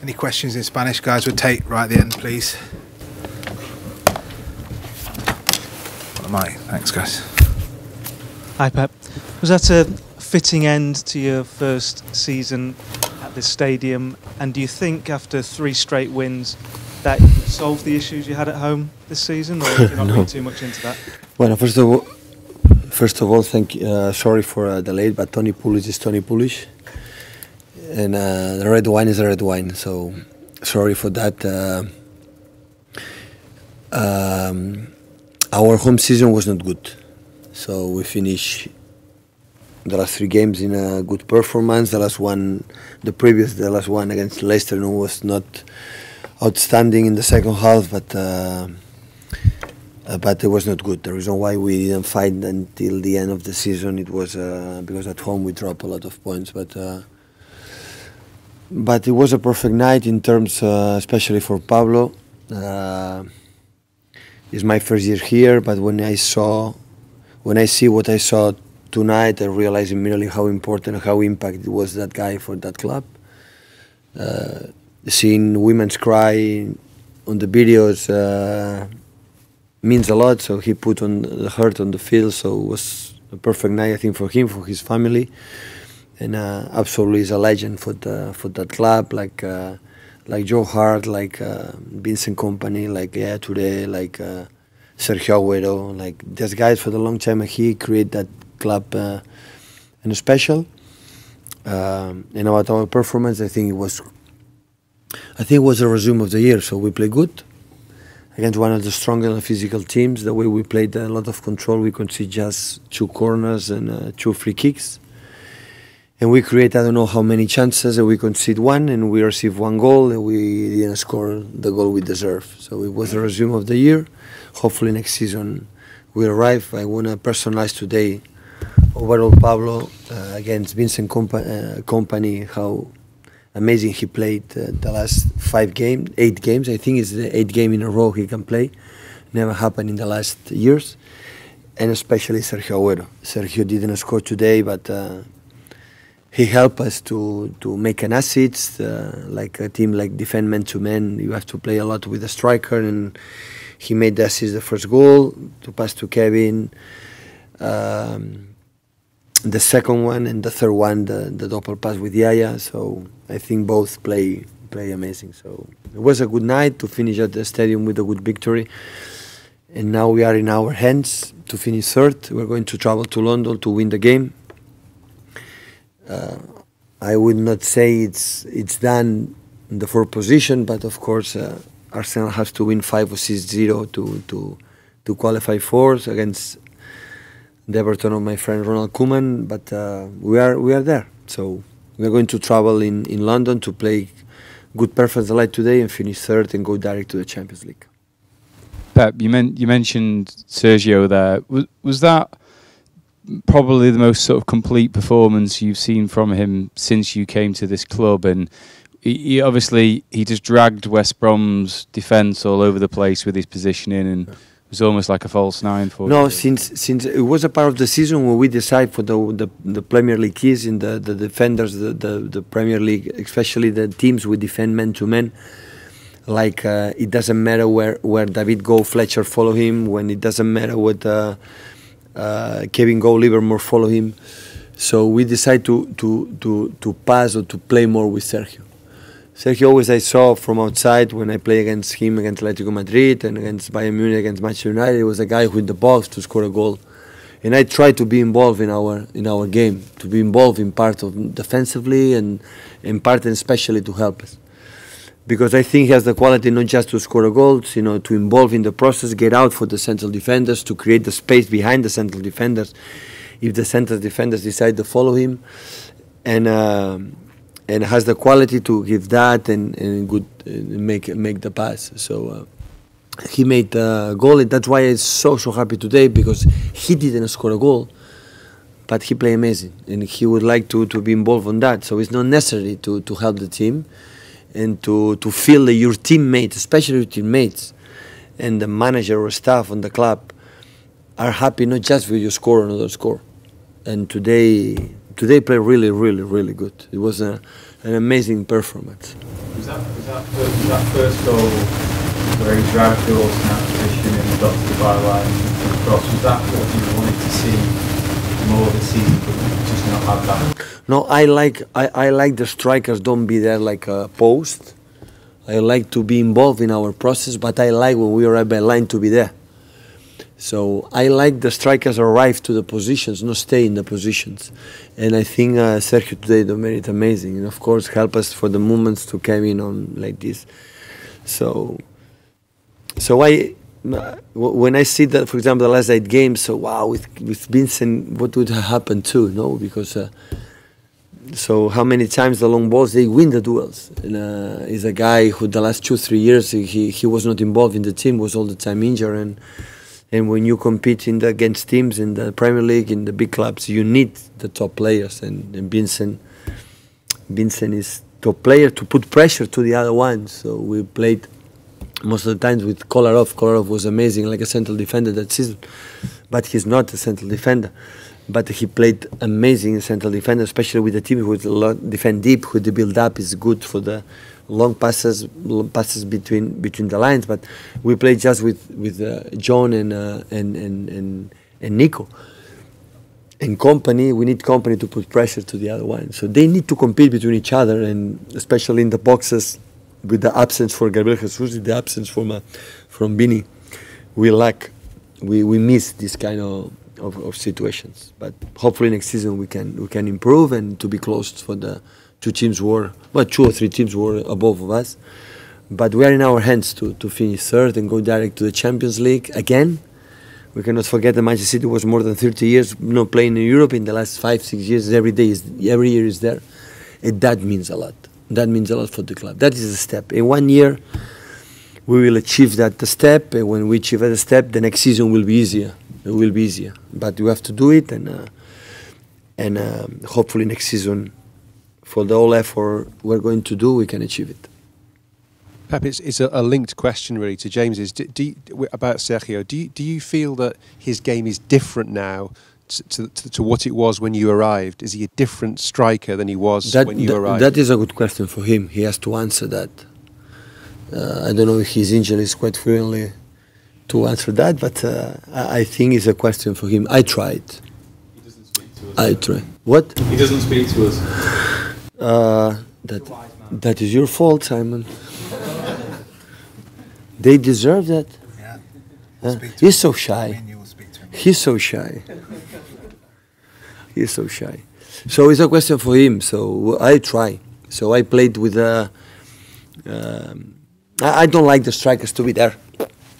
Any questions in Spanish, guys? We'll take right at the end, please. Mike, thanks, guys. Hi, Pep. Was that a fitting end to your first season at this stadium? And do you think after 3 straight wins that you solved the issues you had at home this season, or do you not read too much into that? Well, first of all, sorry for the late, but Tony Pulis is Tony Pulis, and the red wine is a red wine. So sorry for that. Our home season was not good, so we finished the last 3 games in a good performance. The last one against Leicester was not outstanding in the second half, but it was not good. The reason why we didn't fight until the end of the season, it was because at home we dropped a lot of points. But it was a perfect night in terms, especially for Pablo. It's my first year here, but when I see what I saw tonight, I realized immediately how important, how impacted was that guy for that club. Seeing women's cry on the videos means a lot, so he put on the heart on the field, so it was a perfect night, I think, for him, for his family, and absolutely is a legend for that club, like Joe Hart, like Vincent Kompany, like today, like Sergio Agüero, like these guys for the long time. He created that club and special. And about our performance, I think it was a resume of the year. So we played good against one of the stronger and physical teams. The way we played, a lot of control. We conceded just 2 corners and 2 free kicks. And we created, I don't know how many chances, and we conceded 1, and we received 1 goal, and we didn't score the goal we deserve. So it was a resume of the year. Hopefully next season we arrive. I want to personalize today overall Pablo against Vincent Kompany, how amazing he played the last 8 games. I think it's the 8th game in a row he can play. Never happened in the last years. And especially Sergio Agüero. Sergio didn't score today, but he helped us to make an assist. Like a team like defend man to man, you have to play a lot with the striker, and he made the assist, the first goal, to pass to Kevin. The second one and the third one, the double pass with Yaya. So I think both play amazing. So it was a good night to finish at the stadium with a good victory. And now we are in our hands to finish 3rd. We're going to travel to London to win the game. I would not say it's done in the 4th position, but of course Arsenal has to win 5 or 6-0 to qualify 4th against the Everton of my friend Ronald Koeman. But we are there. So we are going to travel in London to play good performance like today and finish 3rd and go direct to the Champions League. Pep, you mentioned Sergio there. Was that probably the most sort of complete performance you've seen from him since you came to this club? And he obviously just dragged West Brom's defence all over the place with his positioning, and it was almost like a false 9 for no, you. since it was a part of the season when we decide for the Premier League keys in the defenders, the Premier League, especially the teams we defend man to man. Like it doesn't matter where David go, Fletcher follow him. When it doesn't matter what Kevin go, Livermore follow him. So we decide to pass or to play more with Sergio. Sergio always I saw from outside when I play against him against Atletico Madrid and against Bayern Munich, against Manchester United. He was a guy who in the box to score a goal, and I try to be involved in our game, to be involved in part of defensively and in part and especially to help us. Because I think he has the quality not just to score a goal, to involve in the process, get out for the central defenders, to create the space behind the central defenders if the central defenders decide to follow him, and has the quality to give that and make the pass. So he made a goal, and that's why I'm so happy today, because he didn't score a goal, but he played amazing, and he would like to be involved on that. So it's not necessary to help the team. And to feel that your teammates, especially your teammates, and the manager or staff on the club are happy not just with your score or another score. And today played really, really, really good. It was an amazing performance. Was that first goal where he dragged Dawson out of position and got to the byline and across? Was that what you wanted to see more this season, but just not have that? No, I like the strikers don't be there like a post. I like to be involved in our process, but I like when we arrive by line to be there. So I like the strikers arrive to the positions, not stay in the positions. And I think Sergio today made it amazing. And of course help us for the movements to come in on like this. So when I see that, for example, the last 8 games, so wow, with Vincent, what would have happened too, no? Because so how many times the long balls, they win the duels. And he's a guy who the last 2-3 years, he was not involved in the team, was all the time injured. And when you compete against teams in the Premier League, in the big clubs, you need the top players. And Vincent is top player to put pressure to the other ones. So we played most of the times with Kolarov. Kolarov was amazing, like a central defender that season. But he's not a central defender. But he played amazing central defender, especially with the team who defend deep, who the build up is good for the long passes between the lines. But we played just with John and Nico. And company, we need company to put pressure to the other one. So they need to compete between each other, and especially in the boxes with the absence for Gabriel Jesus, the absence from Bini, we miss this kind of situations. But hopefully next season we can improve and to be close for the 2 or 3 teams were above of us. But we are in our hands to finish 3rd and go direct to the Champions League again. We cannot forget that Manchester City was more than 30 years not playing in Europe. In the last 5-6 years, every year is there, and that means a lot. That means a lot for the club. That is a step. In 1 year, we will achieve that step, and when we achieve that step, the next season will be easier. It will be easier, but we have to do it, and hopefully next season, for the whole effort we're going to do, we can achieve it. Pep, it's a linked question really to James's. About Sergio. Do you feel that his game is different now to what it was when you arrived? Is he a different striker than he was when you arrived? That is a good question for him. He has to answer that. I don't know if his English is quite fluently to answer that, but I think it's a question for him. I tried. He doesn't speak to us. I tried. What? He doesn't speak to us. That is your fault, Simon. They deserve that. Yeah. He's so shy. You will speak to him. He's so shy. He's so shy. So it's a question for him. So I try. So I played with I don't like the strikers to be there,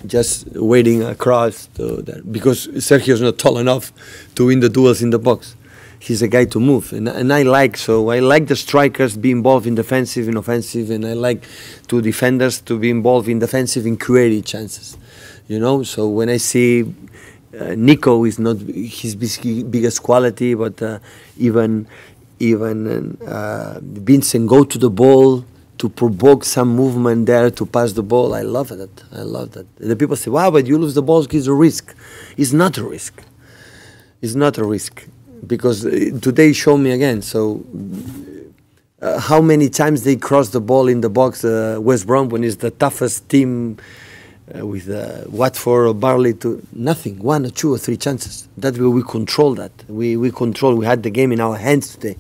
just waiting across to there, because Sergio's not tall enough to win the duels in the box. He's a guy to move, and I like the strikers be involved in defensive and offensive, and I like 2 defenders to be involved in defensive and creating chances. You know, so when I see Nico is not his biggest quality, but even Vincent go to the ball to provoke some movement there to pass the ball. I love that. I love that. The people say, "Wow, but you lose the ball, it's a risk." It's not a risk. It's not a risk. Because today showed me again. So how many times they cross the ball in the box, West Brom, when it's the toughest team with Watford or Barley, to nothing, 1 or 2 or 3 chances. That way we control that. We control. We had the game in our hands today.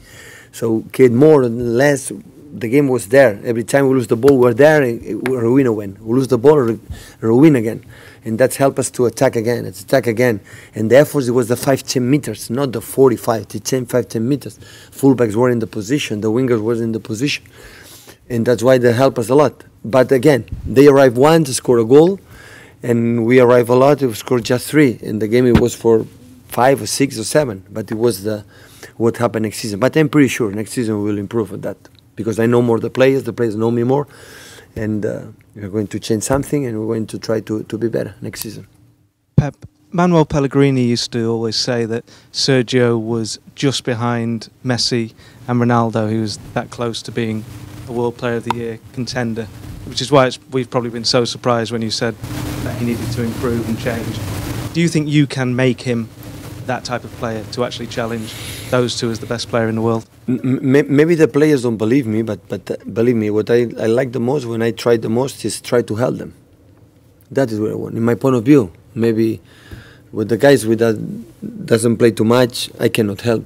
So more or less, the game was there. Every time we lose the ball, we're there, and Rowena win. We lose the ball, Rowena again. And that's helped us to attack again. It's attack again. And the effort, it was the 5-10 meters, not the 45, the 5-10 meters. Fullbacks were in the position, the wingers were in the position. And that's why they help us a lot. But again, they arrive once to score a goal, and we arrive a lot to score just 3. In the game, it was for 5 or 6 or 7. But it was what happened next season. But I'm pretty sure next season we will improve on that, because I know more the players know me more, and we're going to change something, and we're going to try to be better next season. Pep, Manuel Pellegrini used to always say that Sergio was just behind Messi and Ronaldo. He was that close to being a World Player of the Year contender, which is why we've probably been so surprised when you said that he needed to improve and change. Do you think you can make him that type of player to actually challenge those two as the best player in the world? Maybe the players don't believe me, but believe me, what I like the most, when I try the most, is try to help them. That is what I want. In my point of view, maybe with the guys with that doesn't play too much, I cannot help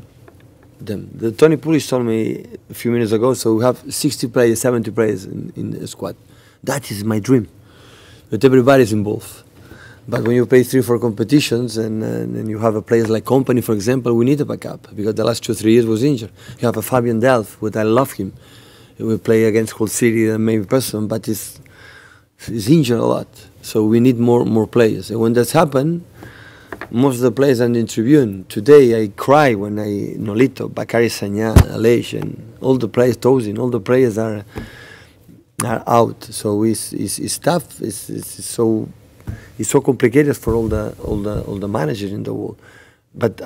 them. The Tony Pulis told me a few minutes ago, so we have 60 players, 70 players in the squad. That is my dream, that everybody is involved. But when you play 3-4 competitions and you have a player like Company, for example, we need a backup because the last 2-3 years was injured. You have a Fabian Delph, but I love him. We play against Hull City, maybe person, but he's injured a lot. So we need more players. And when that's happened, most of the players are in the tribune. Today I cry when Nolito, Bakary Sagna, Aleix, and all the players, Tozin, all the players are out. So it's tough. It's so complicated for all the managers in the world. But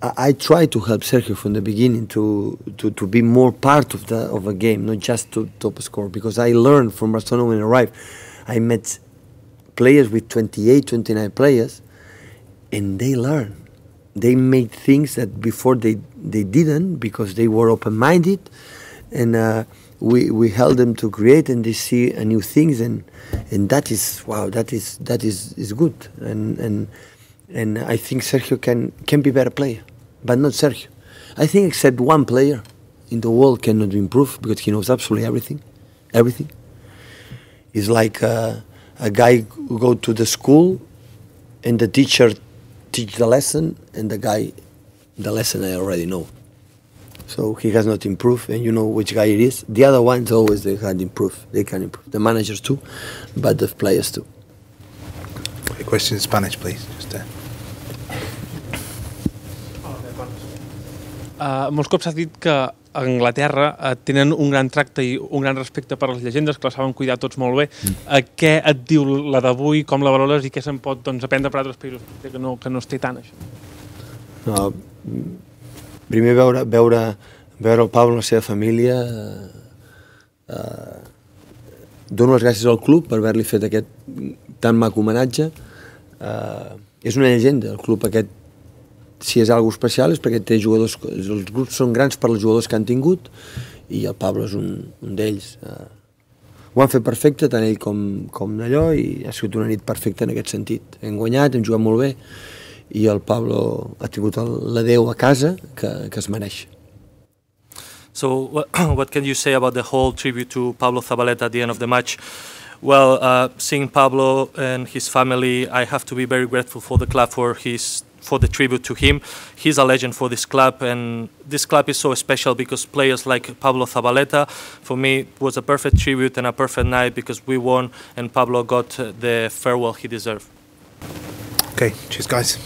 I try to help Sergio from the beginning to be more part of a game, not just to top score. Because I learned from Barcelona when I arrived. I met players with 28, 29 players, and they learn. They made things that before they didn't, because they were open-minded, and we helped them to create, and they see new things, and that is wow. That is good, and I think Sergio can be a better player, but not Sergio. I think except one player in the world cannot improve because he knows absolutely everything. Everything. It's like a guy who go to the school, and the teacher teach the lesson, and the lesson I already know. So he has not improved, and you know which guy it is. The other ones always they can improve. They can improve. The managers too, but the players too. A question in Spanish, please. Molts cops has dit que a Anglaterra tenen un gran tracte i un gran respecte per les llegendes, que les saben cuidar tots molt bé. Què et diu la d'avui, com la valores i què se'n pot aprendre per altres països que no es té tant, això? No, primer veure el Pablo i la seva família, dono les gràcies al club per haver-li fet aquest tan maco homenatge. És una llegenda, el club aquest. Si és alguna cosa especial és perquè té jugadors, els grups són grans per als jugadors que han tingut, i el Pablo és un d'ells. Ho han fet perfecte, tant ell com allò, i ha sigut una nit perfecta en aquest sentit. Hem guanyat, hem jugat molt bé, i el Pablo ha tingut l'adeu a casa que es mereix. So what can you say about the whole tribute to Pablo Zabaleta at the end of the match? Well, seeing Pablo and his family, I have to be very grateful for the club for the tribute to him. He's a legend for this club, and this club is so special because players like Pablo Zabaleta, for me, was a perfect tribute and a perfect night because we won and Pablo got the farewell he deserved. Okay, cheers guys.